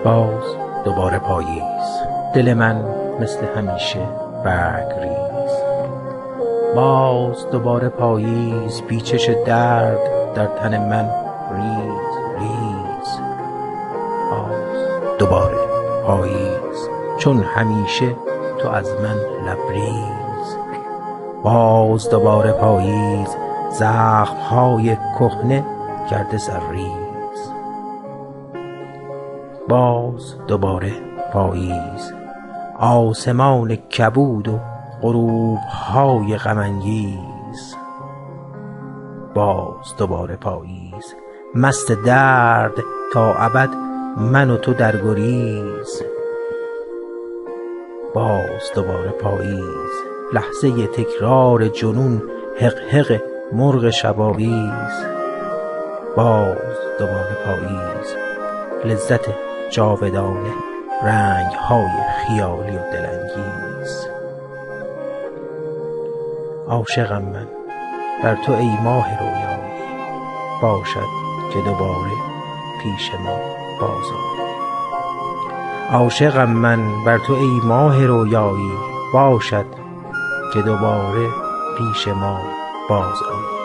باز دوباره پاییز، دل من مثل همیشه برگریز. باز دوباره پاییز، پیچش درد در تن من ریز ریز. باز دوباره پاییز، چون همیشه تو از من لبریز. باز دوباره پاییز، زخم‌های کهنه کرده سرریز. باز دوباره پاییز، آسمان کبود و غروب‌های غم‌انگیز. باز دوباره پاییز، مست درد تا ابد من و تو در گریز. باز دوباره پاییز، لحظه تکرار جنون، حق حق مرغ شباویز. باز دوباره پاییز، لذت جاودانه رنگ‌های خیالی و دلانگیز. عاشقم من بر تو ای ماه رویایی، باشد که دوباره پیش ما باز آیی. عاشقم من بر تو ای ماه رویایی، باشد که دوباره پیش ما باز آیی.